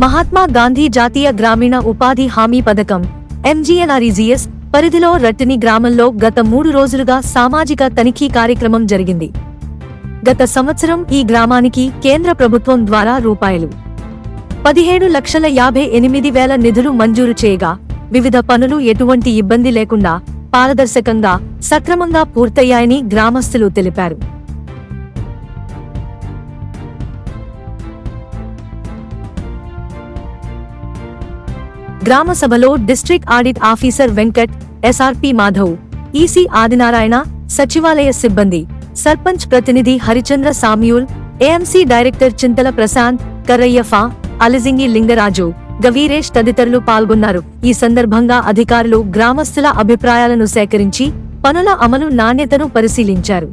మహాత్మా గాంధీ జాతీయ గ్రామీణ ఉపాధి హామీ పథకం MGNREGS పరిధిలో రట్టిని గ్రామంలో గత 3 రోజులుగా సామాజిక తనిఖీ కార్యక్రమం జరిగింది. గత సంవత్సరం ఈ గ్రామానికి కేంద్ర ప్రభుత్వం ద్వారా రూపాయలు 17,58,000 నిధులు మంజూరు చేయగా వివిధ పనులు ఎటువంటి ఇబ్బంది లేకుండా పారదర్శకంగా సక్రమంగా పూర్తయ్యాయని గ్రామస్తులు తెలిపారు. గ్రామ సభలో district audit officer Venkat, SRP Madhav, EC Adinarayana, సచివాలయ సిబ్బంది, సర్పంచ్ ప్రతినిధి హరిచంద్ర సామ్యూల్, AMC డైరెక్టర్ చింతల ప్రశాంత్, కర్రయ్యఫా, అలిజింగి లింగరాజు, గవీరేష్ తదితరులు పాల్గొన్నారు. ఈ సందర్భంగా అధికారులు గ్రామస్తుల అభిప్రాయాలను సేకరించి పనుల అమలు నాణ్యతను పరిశీలించారు.